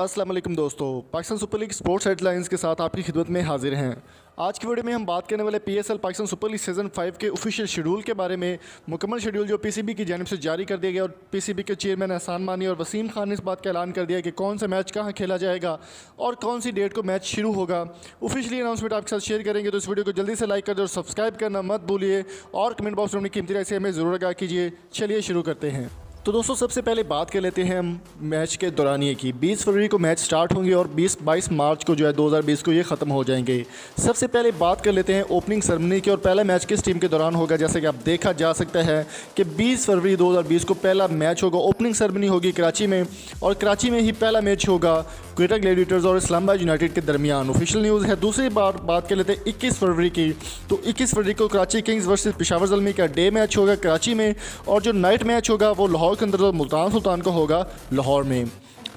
अस्सलाम वालेकुम दोस्तों, Pakistan super league sports headlines के साथ आपकी खिदमत में हाजिर हैं। आज की वीडियो में हम बात करने वाले PSL Pakistan super league season 5 के ऑफिशियल शेड्यूल के बारे में। मुकम्मल शेड्यूल जो पीसीबी की जानिब से जारी कर दिया गया और पीसीबी के चेयरमैन एहसान मानी और वसीम खान ने इस बात का ऐलान कर दिया कि कौन सा मैच कहाँ खेला जाएगा और कौन सी डेट को मैच शुरू होगा। ऑफिशियली अनाउंसमेंट आपके साथ शेयर करेंगे, तो इस वीडियो को जल्दी से लाइक कर दे और सब्सक्राइब करना मत भूलिए और कमेंट बॉक्स में अपनी कीमती राय से हमें ज़रूर आगाह कीजिए। चलिए शुरू करते हैं। तो दोस्तों सबसे पहले बात कर लेते हैं हम मैच के दौरानिए की। 20 फरवरी को मैच स्टार्ट होंगे और 22 मार्च को जो है 2020 को ये ख़त्म हो जाएंगे। सबसे पहले बात कर लेते हैं ओपनिंग सेरेमनी की और पहला मैच किस टीम के दौरान होगा। जैसे कि आप देखा जा सकता है कि 20 फरवरी 2020 को पहला मैच होगा। ओपनिंग सेरेमनी होगी कराची में और कराची में ही पहला मैच होगा क्वेटा ग्लैडिएटर्स और इस्लामाबाद यूनाइटेड के दरमियान। ऑफिशियल न्यूज़ है। दूसरी बात कर लेते हैं 21 फरवरी की। तो 21 फरवरी को कराची किंग्स वर्सेस पेशावर ज़ल्मी का डे मैच होगा कराची में और जो नाइट मैच होगा वो लाहौर के अंदर मुल्तान सुल्तान का होगा लाहौर में।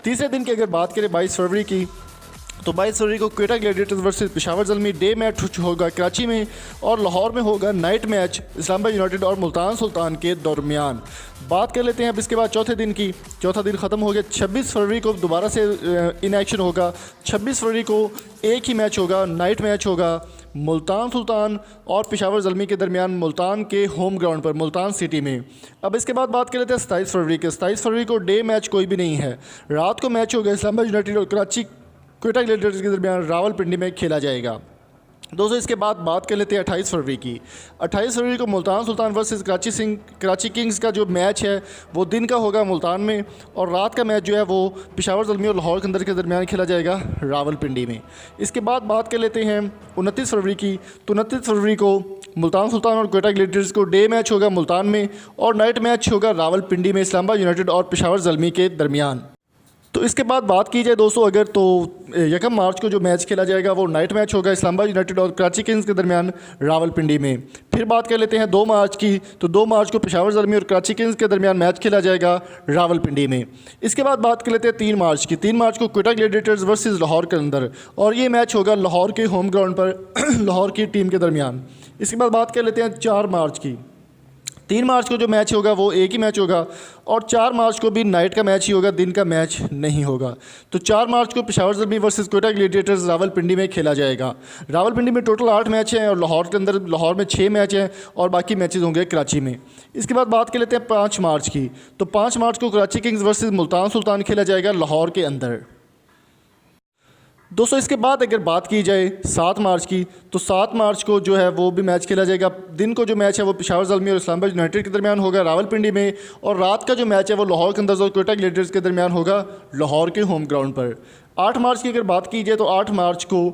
तीसरे दिन की अगर बात करें 22 फरवरी की, तो 22 फरवरी को Quetta Gladiators versus Peshawar Zalmi day match होगा कराची में और लाहौर में होगा नाइट मैच इस्लामाबाद यूनाइटेड और मुल्तान सुल्तान के दरमियान। बात कर लेते हैं अब इसके बाद चौथे दिन की। चौथा दिन ख़त्म हो गया। 26 फरवरी को दोबारा से इन एक्शन होगा। 26 फरवरी को एक ही मैच होगा, नाइट मैच होगा मुल्तान सुल्तान और पेशावर ज़ल्मी के दरमियान मुल्तान के होम ग्राउंड पर मुल्तान सिटी में। अब इसके बाद बात कर लेते हैं 27 फरवरी के। 27 फरवरी को डे मैच कोई भी नहीं है, रात को मैच होगा इस्लामाबाद यूनाइटेड और कराची क्वेटा ग्लैडिएटर्स के दरमियान रावलपिंडी में खेला जाएगा। दोस्तों इसके बाद बात कर लेते हैं 28 फरवरी की। 28 फरवरी को मुल्तान सुल्तान वर्सेस कराची किंग्स का जो मैच है वो दिन का होगा मुल्तान में और रात का मैच जो है वो पेशावर ज़ल्मी और लाहौर के दरमियान खेला जाएगा रावलपिंडी में। इसके बाद बात कर लेते हैं 29 फरवरी की। तो 29 फरवरी को मुल्तान सुल्तान और क्वेटा ग्लैडिएटर्स को डे मैच होगा मुल्तान में और नाइट मैच होगा रावलपिंडी में इस्लामाबाद यूनाइटेड और पेशावर ज़ल्मी के दरमियान। तो इसके बाद बात की जाए दोस्तों अगर, तो 1 मार्च को जो मैच खेला जाएगा वो नाइट मैच होगा इस्लामाबाद यूनाइटेड और कराची किंग्स के दरमियान रावलपिंडी में। फिर बात कर लेते हैं 2 मार्च की। तो 2 मार्च को पेशावर ज़ल्मी और कराची किंग्स के दरमियान मैच खेला जाएगा रावलपिंडी में। इसके बाद बात कर लेते हैं 3 मार्च की। 3 मार्च को क्वेटा ग्लैडिएटर्स वर्सेस लाहौर के अंदर और ये मैच होगा लाहौर के होम ग्राउंड पर लाहौर की टीम के दरमियान। इसके बाद बात कर लेते हैं 4 मार्च की। 3 मार्च को जो मैच होगा वो एक ही मैच होगा और 4 मार्च को भी नाइट का मैच ही होगा, दिन का मैच नहीं होगा। तो 4 मार्च को पेशावर ज़ल्मी वर्सेस क्वेटा ग्लैडिएटर्स रावलपिंडी में खेला जाएगा। रावलपिंडी में टोटल 8 मैच हैं और लाहौर में 6 मैच हैं और बाकी मैचेस होंगे कराची में। इसके बाद बात कर लेते हैं 5 मार्च की। तो 5 मार्च को कराची किंग्स वर्सेस मुल्तान सुल्तान खेला जाएगा लाहौर के अंदर। दोस्तों इसके बाद अगर बात की जाए 7 मार्च की, तो 7 मार्च को जो है वो भी मैच खेला जाएगा। दिन को जो मैच है वो पेशावर ज़ल्मी और इस्लामाबाद यूनाइटेड के दरमियान होगा रावलपिंडी में और रात का जो मैच है वो लाहौर के अंदर और क्वेटा ग्लैडिएटर्स के दरमियान होगा लाहौर के होम ग्राउंड पर। 8 मार्च की अगर बात की जाए तो 8 मार्च को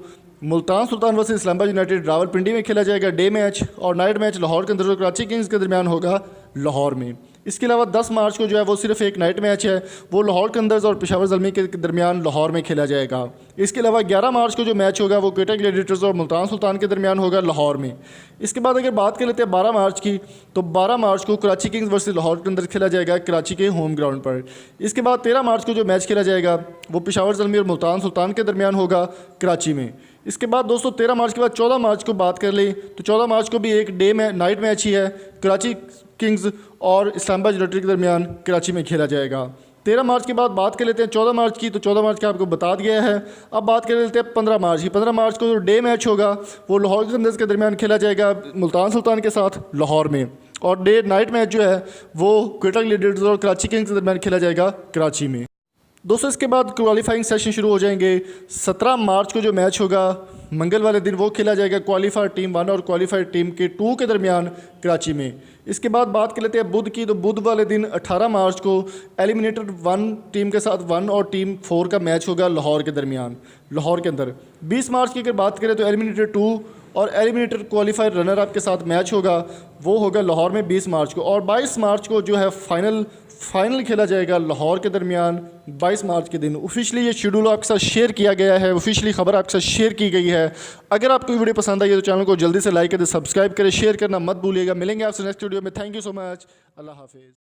मुल्तान सुल्तान वर्सेस इस्लामाबाद यूनाइटेड रावलपिंडी में खेला जाएगा डे मैच और नाइट मैच लाहौर के अंदर और कराची किंग्स के दरमियान होगा लाहौर में। इसके अलावा 10 मार्च को जो है वो सिर्फ एक नाइट मैच है, वो लाहौर के अंदर और पेशावर ज़ल्मी के दरमियान लाहौर में खेला जाएगा। इसके अलावा 11 मार्च को जो मैच होगा वो क्वेटा ग्लैडिएटर्स और मुल्तान सुल्तान के दरमियान होगा लाहौर में। इसके बाद अगर बात कर लेते हैं 12 मार्च की, तो 12 मार्च को कराची किंग्स वर्सेस लाहौर के अंदर खेला जाएगा कराची के होम ग्राउंड पर। इसके बाद 13 मार्च को जो मैच खेला जाएगा वो पेशावर ज़ल्मी और मुल्तान सुल्तान के दरमियान होगा कराची में। इसके बाद दोस्तों 13 मार्च के बाद 14 मार्च को बात कर ले तो 14 मार्च को भी एक नाइट मैच ही है, कराची किंग्स और इस्लामाबाद यूनाइटेड के दरमियान कराची में खेला जाएगा। 13 मार्च के बाद बात कर लेते हैं 14 मार्च की। तो 14 मार्च का आपको बता दिया है। अब बात कर लेते हैं 15 मार्च की। 15 मार्च को जो डे मैच होगा वो लाहौर के दरमियान खेला जाएगा मुल्तान सुल्तान के साथ लाहौर में और नाइट मैच जो है वो क्वेटा ग्लैडिएटर्स और कराची किंग्स के दरमियान खेला जाएगा कराची में। दोस्तों इसके बाद क्वालिफाइंग सेशन शुरू हो जाएंगे। 17 मार्च को जो मैच होगा मंगल वाले दिन वो खेला जाएगा क्वालिफायर टीम 1 और क्वालिफायर टीम के 2 के दरमियान कराची में। इसके बाद बात कर लेते हैं बुध की। तो बुध वाले दिन 18 मार्च को एलिमिनेटर 1 टीम के साथ 1 और टीम 4 का मैच होगा लाहौर के दरमियान लाहौर के अंदर। 20 मार्च की अगर बात करें तो एलिमिनेटर 2 और एलिमिनेटर क्वालिफायर रनर अप के साथ मैच होगा, वो होगा लाहौर में 20 मार्च को। और 22 मार्च को जो है फाइनल खेला जाएगा लाहौर के दरमियान 22 मार्च के दिन। ऑफिशियली ये शेड्यूल आपके साथ शेयर किया गया है, ऑफिशियली खबर आपके साथ शेयर की गई है। अगर आपको वीडियो पसंद आई है तो चैनल को जल्दी से लाइक करें, सब्सक्राइब करें, शेयर करना मत भूलिएगा। मिलेंगे आपसे नेक्स्ट वीडियो में। Thank you so much. अल्लाह हाफिज़।